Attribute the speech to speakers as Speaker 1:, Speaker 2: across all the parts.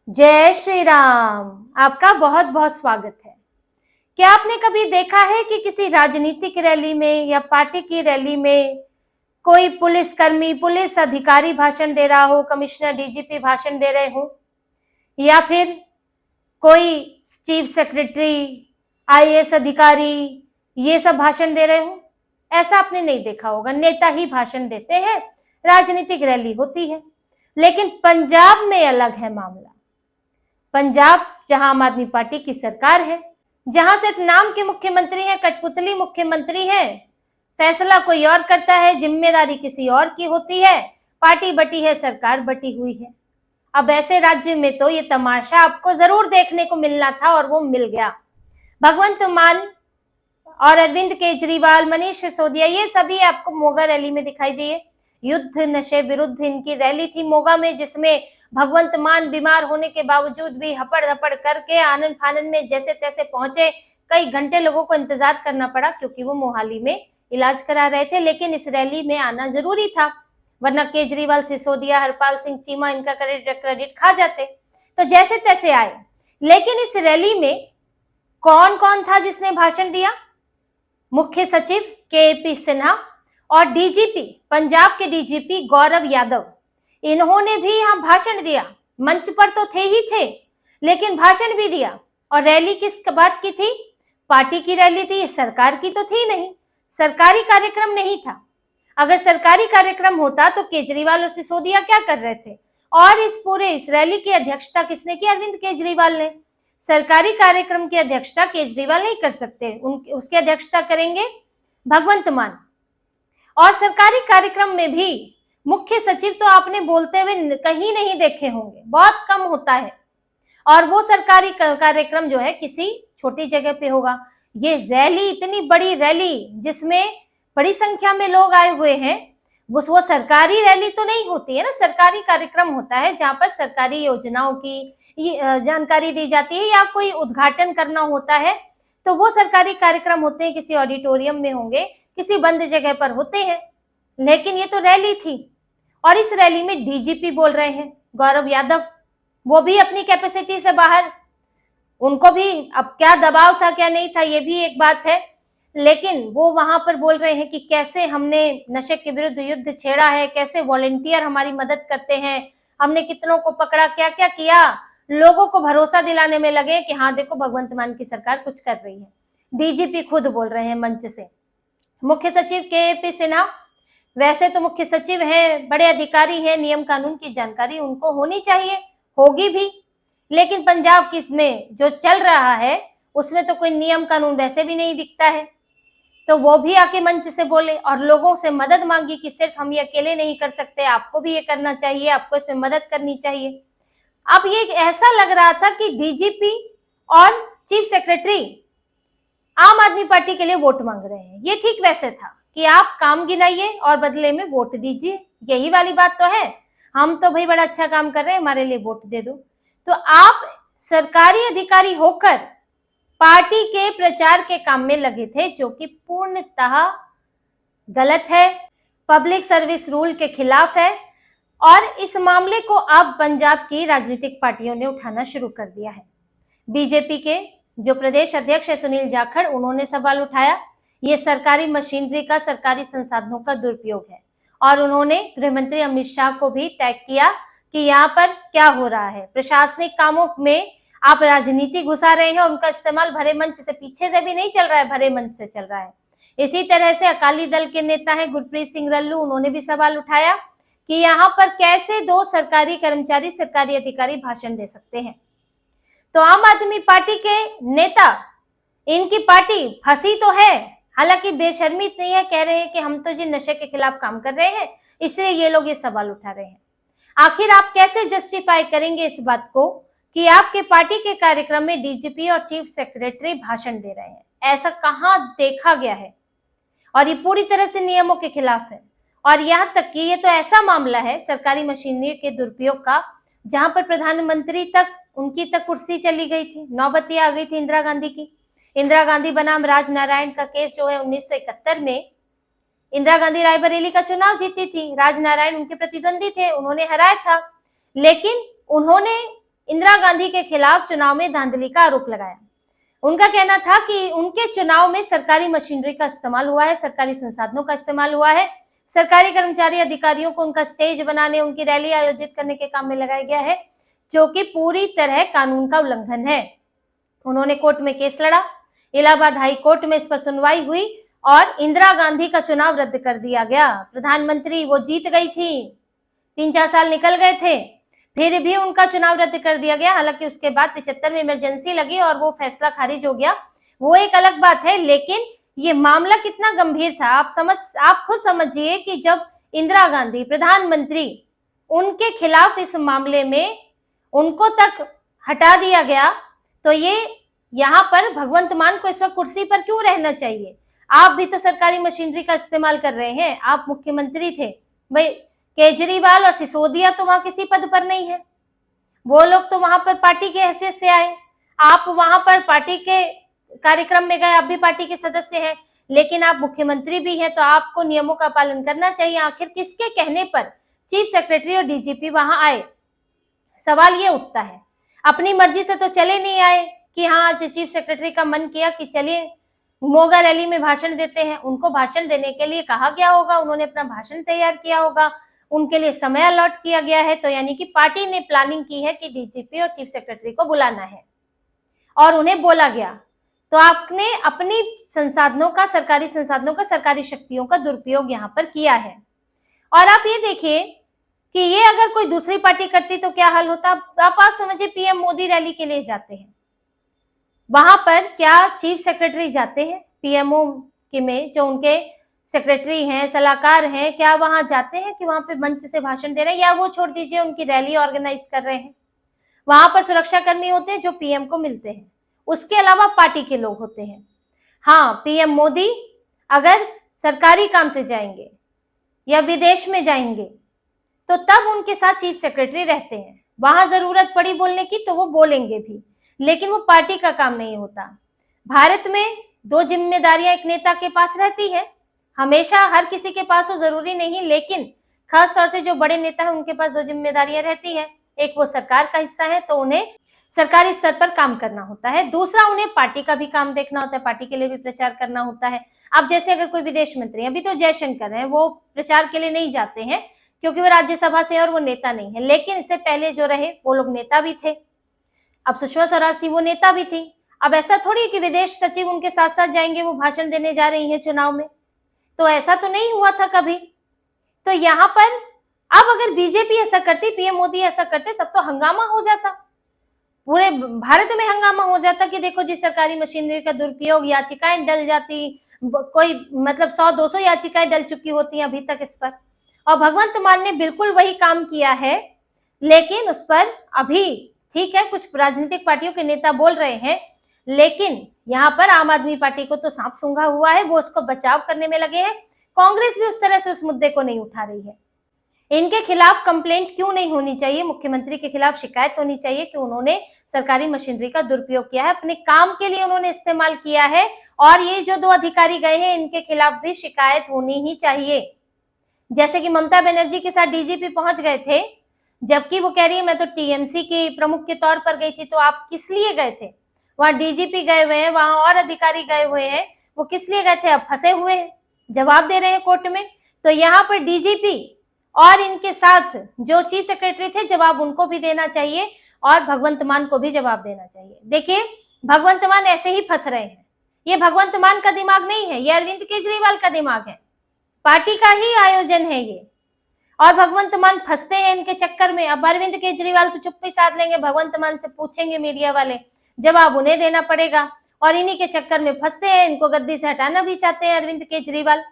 Speaker 1: जय श्री राम। आपका बहुत बहुत स्वागत है। क्या आपने कभी देखा है कि किसी राजनीतिक रैली में या पार्टी की रैली में कोई पुलिसकर्मी, पुलिस अधिकारी भाषण दे रहा हो, कमिश्नर, डीजीपी भाषण दे रहे हो, या फिर कोई चीफ सेक्रेटरी, आईएएस अधिकारी ये सब भाषण दे रहे हो? ऐसा आपने नहीं देखा होगा। नेता ही भाषण देते हैं, राजनीतिक रैली होती है। लेकिन पंजाब में अलग है मामला। पंजाब जहां आम आदमी पार्टी की सरकार है, जहां सिर्फ नाम के मुख्यमंत्री हैं, कठपुतली मुख्यमंत्री हैं, फैसला कोई और करता है, जिम्मेदारी किसी और की होती है, पार्टी बटी है, सरकार बटी हुई है। अब ऐसे राज्य में तो ये तमाशा आपको जरूर देखने को मिलना था और वो मिल गया। भगवंत मान और अरविंद केजरीवाल, मनीष सिसोदिया, ये सभी आपको मोगा रैली में दिखाई दिए। युद्ध नशे विरुद्ध इनकी रैली थी मोगा में, जिसमें भगवंत मान बीमार होने के बावजूद भी हपड़ धपड़ करके आनन फानन में जैसे तैसे पहुंचे। कई घंटे लोगों को इंतजार करना पड़ा क्योंकि वो मोहाली में इलाज करा रहे थे, लेकिन इस रैली में आना जरूरी था, वरना केजरीवाल, सिसोदिया, हरपाल सिंह चीमा इनका क्रेडिट खा जाते। तो जैसे तैसे आए। लेकिन इस रैली में कौन कौन था जिसने भाषण दिया? मुख्य सचिव के.पी. सिन्हा और डीजीपी, पंजाब के डीजीपी गौरव यादव, इन्होंने भी यहाँ भाषण दिया। मंच पर तो थे ही थे, लेकिन भाषण भी दिया। और रैली किस बात की थी? पार्टी की रैली थी, सरकार की तो थी नहीं, सरकारी कार्यक्रम नहीं था। अगर सरकारी कार्यक्रम होता तो केजरीवाल और सिसोदिया क्या कर रहे थे? और इस रैली की अध्यक्षता किसने की? अरविंद केजरीवाल ने। सरकारी कार्यक्रम की अध्यक्षता केजरीवाल नहीं कर सकते, उसकी अध्यक्षता करेंगे भगवंत मान। और सरकारी कार्यक्रम में भी मुख्य सचिव तो आपने बोलते हुए कहीं नहीं देखे होंगे, बहुत कम होता है। और वो सरकारी कार्यक्रम जो है किसी छोटी जगह पे होगा। ये रैली, इतनी बड़ी रैली जिसमें बड़ी संख्या में लोग आए हुए हैं, वो सरकारी रैली तो नहीं होती है ना, सरकारी कार्यक्रम होता है जहां पर सरकारी योजनाओं की जानकारी दी जाती है या कोई उद्घाटन करना होता है। तो वो सरकारी कार्यक्रम होते हैं, किसी ऑडिटोरियम में होंगे, किसी बंद जगह पर होते हैं। लेकिन ये तो रैली थी और इस रैली में डीजीपी बोल रहे हैं गौरव यादव, वो भी अपनी कैपेसिटी से बाहर। उनको भी अब क्या दबाव था क्या नहीं था ये भी एक बात है, लेकिन वो वहां पर बोल रहे हैं कि कैसे हमने नशे के विरुद्ध युद्ध छेड़ा है, कैसे वॉलेंटियर हमारी मदद करते हैं, हमने कितनों को पकड़ा, क्या क्या किया। लोगों को भरोसा दिलाने में लगे कि हाँ देखो भगवंत मान की सरकार कुछ कर रही है। डीजीपी खुद बोल रहे हैं मंच से। मुख्य सचिव के.पी. सिन्हा, वैसे तो मुख्य सचिव हैं, बड़े अधिकारी हैं, नियम कानून की जानकारी उनको होनी चाहिए, होगी भी, लेकिन पंजाब किस में जो चल रहा है उसमें तो कोई नियम कानून वैसे भी नहीं दिखता है। तो वो भी आके मंच से बोले और लोगों से मदद मांगी कि सिर्फ हम ये अकेले नहीं कर सकते, आपको भी ये करना चाहिए, आपको इसमें मदद करनी चाहिए। अब ये ऐसा लग रहा था कि डीजीपी और चीफ सेक्रेटरी आम आदमी पार्टी के लिए वोट मांग रहे हैं। ये ठीक वैसे था कि आप काम गिनाइए और बदले में वोट दीजिए, यही वाली बात तो है। हम तो भाई बड़ा अच्छा काम कर रहे हैं, हमारे लिए वोट दे दो। तो आप सरकारी अधिकारी होकर पार्टी के प्रचार के काम में लगे थे, जो कि पूर्णतः गलत है, पब्लिक सर्विस रूल के खिलाफ है। और इस मामले को अब पंजाब की राजनीतिक पार्टियों ने उठाना शुरू कर दिया है। बीजेपी के जो प्रदेश अध्यक्ष है सुनील जाखड़, उन्होंने सवाल उठाया ये सरकारी मशीनरी का, सरकारी संसाधनों का दुरुपयोग है। और उन्होंने गृह मंत्री अमित शाह को भी टैग किया कि यहाँ पर क्या हो रहा है, प्रशासनिक कामों में आप राजनीति घुसा रहे हैं और उनका इस्तेमाल भरे मंच से, पीछे से भी नहीं चल रहा है, भरे मंच से चल रहा है। इसी तरह से अकाली दल के नेता हैं गुरप्रीत सिंह रल्लू, उन्होंने भी सवाल उठाया कि यहाँ पर कैसे दो सरकारी कर्मचारी, सरकारी अधिकारी भाषण दे सकते हैं। तो आम आदमी पार्टी के नेता, इनकी पार्टी फंसी तो है, हालांकि बेशर्मी नहीं है, कह रहे हैं कि हम तो जी नशे के खिलाफ काम कर रहे हैं, इसलिए ये लोग ये सवाल उठा रहे हैं। आखिर आप कैसे जस्टिफाई करेंगे इस बात को कि आपके पार्टी के कार्यक्रम में डीजीपी और चीफ सेक्रेटरी भाषण दे रहे हैं? ऐसा कहाँ देखा गया है? और ये पूरी तरह से नियमों के खिलाफ है। और यहाँ तक कि ये तो ऐसा मामला है सरकारी मशीनरी के दुरुपयोग का, जहां पर प्रधानमंत्री तक, उनकी तक कुर्सी चली गई थी, नौबत्ती आ गई थी इंदिरा गांधी की। इंदिरा गांधी बनाम राजनारायण का केस जो है 1971 में इंदिरा गांधी रायबरेली का चुनाव जीती थी, राजनारायण उनके प्रतिद्वंदी थे, उन्होंने हराया था। लेकिन उन्होंने इंदिरा गांधी के खिलाफ चुनाव में धांधली का आरोप लगाया। उनका कहना था कि उनके चुनाव में सरकारी मशीनरी का इस्तेमाल हुआ है, सरकारी संसाधनों का इस्तेमाल हुआ है, सरकारी कर्मचारी अधिकारियों को उनका स्टेज बनाने, उनकी रैली आयोजित करने के काम में लगाया गया है, जो कि पूरी तरह कानून का उल्लंघन है। उन्होंने कोर्ट में केस लड़ा, इलाहाबाद हाई कोर्ट में इस पर सुनवाई हुई और इंदिरा गांधी का चुनाव रद्द कर दिया गया। प्रधानमंत्री वो जीत गई थी, 3-4 साल निकल गए थे, फिर भी उनका चुनाव रद्द कर दिया गया। हालांकि उसके बाद 75 में इमरजेंसी लगी और वो फैसला खारिज हो गया, वो एक अलग बात है। लेकिन ये मामला कितना गंभीर था आप खुद समझिए कि जब इंदिरा गांधी प्रधानमंत्री, उनके खिलाफ इस मामले में उनको तक हटा दिया गया, तो ये यहाँ पर भगवंत मान को इस वक्त कुर्सी पर क्यों रहना चाहिए? आप भी तो सरकारी मशीनरी का इस्तेमाल कर रहे हैं, आप मुख्यमंत्री थे भाई। केजरीवाल और सिसोदिया तो वहां किसी पद पर नहीं है, वो लोग तो वहां पर पार्टी के हैसियत से आए, आप वहां पर पार्टी के कार्यक्रम में गए, आप भी पार्टी के सदस्य हैं, लेकिन आप मुख्यमंत्री भी हैं, तो आपको नियमों का पालन करना चाहिए। आखिर किसके कहने पर चीफ सेक्रेटरी और डीजीपी वहां आए? सवाल ये उठता है। अपनी मर्जी से तो चले नहीं आए कि हाँ आज चीफ सेक्रेटरी का मन किया कि चलिए मोगा रैली में भाषण देते हैं। उनको भाषण देने के लिए कहा गया होगा, उन्होंने अपना भाषण तैयार किया होगा, उनके लिए समय अलॉट किया गया है, तो यानी कि पार्टी ने प्लानिंग की है कि डीजीपी और चीफ सेक्रेटरी को बुलाना है और उन्हें बोला गया। तो आपने अपनी संसाधनों का, सरकारी संसाधनों का, सरकारी शक्तियों का दुरुपयोग यहाँ पर किया है। और आप ये देखिए कि ये अगर कोई दूसरी पार्टी करती तो क्या हाल होता। आप समझिए पीएम मोदी रैली के लिए जाते हैं, वहां पर क्या चीफ सेक्रेटरी जाते हैं पीएमओ के में, जो उनके सेक्रेटरी हैं, सलाहकार हैं, क्या वहां जाते हैं कि वहां पे मंच से भाषण दे रहे हैं? या वो छोड़ दीजिए उनकी रैली ऑर्गेनाइज कर रहे हैं, वहां पर सुरक्षा कर्मी होते हैं जो पीएम को मिलते हैं, उसके अलावा पार्टी के लोग होते हैं। हाँ, पीएम मोदी अगर सरकारी काम से जाएंगे या विदेश में जाएंगे तो तब उनके साथ चीफ सेक्रेटरी रहते हैं, वहां जरूरत पड़ी बोलने की तो वो बोलेंगे भी, लेकिन वो पार्टी का काम नहीं होता। भारत में 2 जिम्मेदारियां एक नेता के पास रहती है, हमेशा हर किसी के पास हो जरूरी नहीं, लेकिन खास तौर से जो बड़े नेता है उनके पास 2 जिम्मेदारियां रहती है। एक वो सरकार का हिस्सा है तो उन्हें सरकारी स्तर पर काम करना होता है, दूसरा उन्हें पार्टी का भी काम देखना होता है, पार्टी के लिए भी प्रचार करना होता है। अब जैसे अगर कोई विदेश मंत्री, अभी तो जयशंकर है, वो प्रचार के लिए नहीं जाते हैं क्योंकि वो राज्यसभा से और वो नेता नहीं है, लेकिन इससे पहले जो रहे वो लोग नेता भी थे। अब सुषमा स्वराज थी, वो नेता भी थी। अब ऐसा थोड़ी कि विदेश सचिव उनके साथ साथ जाएंगे, वो भाषण देने जा रही है चुनाव में, तो ऐसा तो नहीं हुआ था कभी। तो यहाँ पर अब अगर बीजेपी ऐसा करती, पीएम मोदी ऐसा करते, तब तो हंगामा हो जाता, पूरे भारत में हंगामा हो जाता कि देखो जी सरकारी मशीनरी का दुरुपयोग, याचिकाएं डल जाती, कोई मतलब 100-200 याचिकाएं डल चुकी होती हैं अभी तक इस पर। और भगवंत मान ने बिल्कुल वही काम किया है, लेकिन उस पर अभी ठीक है कुछ राजनीतिक पार्टियों के नेता बोल रहे हैं, लेकिन यहाँ पर आम आदमी पार्टी को तो सांप सूंघा हुआ है, वो उसको बचाव करने में लगे हैं। कांग्रेस भी उस तरह से उस मुद्दे को नहीं उठा रही है। इनके खिलाफ कंप्लेंट क्यों नहीं होनी चाहिए? मुख्यमंत्री के खिलाफ शिकायत होनी चाहिए कि उन्होंने सरकारी मशीनरी का दुरुपयोग किया है, अपने काम के लिए उन्होंने इस्तेमाल किया है, और ये जो 2 अधिकारी गए हैं इनके खिलाफ भी शिकायत होनी ही चाहिए। जैसे कि ममता बनर्जी के साथ डीजीपी पहुंच गए थे, जबकि वो कह रही है मैं तो टीएमसी की प्रमुख के तौर पर गई थी, तो आप किस लिए गए थे? वहां डीजीपी गए हुए हैं, वहां और अधिकारी गए हुए हैं, वो किस लिए गए थे? अब फंसे हुए हैं, जवाब दे रहे हैं कोर्ट में। तो यहाँ पर डीजीपी और इनके साथ जो चीफ सेक्रेटरी थे, जवाब उनको भी देना चाहिए और भगवंत मान को भी जवाब देना चाहिए। देखिए भगवंत मान ऐसे ही फंस रहे हैं, ये भगवंत मान का दिमाग नहीं है, ये अरविंद केजरीवाल का दिमाग है, पार्टी का ही आयोजन है ये, और भगवंत मान फंसते हैं इनके चक्कर में। अब अरविंद केजरीवाल तो चुप्पी साध लेंगे, भगवंत मान से पूछेंगे मीडिया वाले, जवाब उन्हें देना पड़ेगा, और इन्हीं के चक्कर में फंसते हैं, इनको गद्दी से हटाना भी चाहते हैं अरविंद केजरीवाल।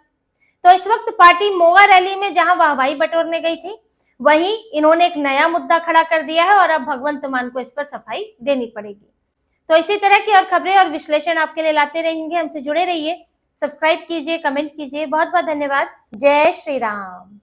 Speaker 1: तो इस वक्त पार्टी मोगा रैली में जहां वाहवाही बटोरने गई थी, वहीं इन्होंने एक नया मुद्दा खड़ा कर दिया है और अब भगवंत मान को इस पर सफाई देनी पड़ेगी। तो इसी तरह की और खबरें और विश्लेषण आपके लिए लाते रहेंगे, हमसे जुड़े रहिए, सब्सक्राइब कीजिए, कमेंट कीजिए। बहुत बहुत धन्यवाद। जय श्री राम।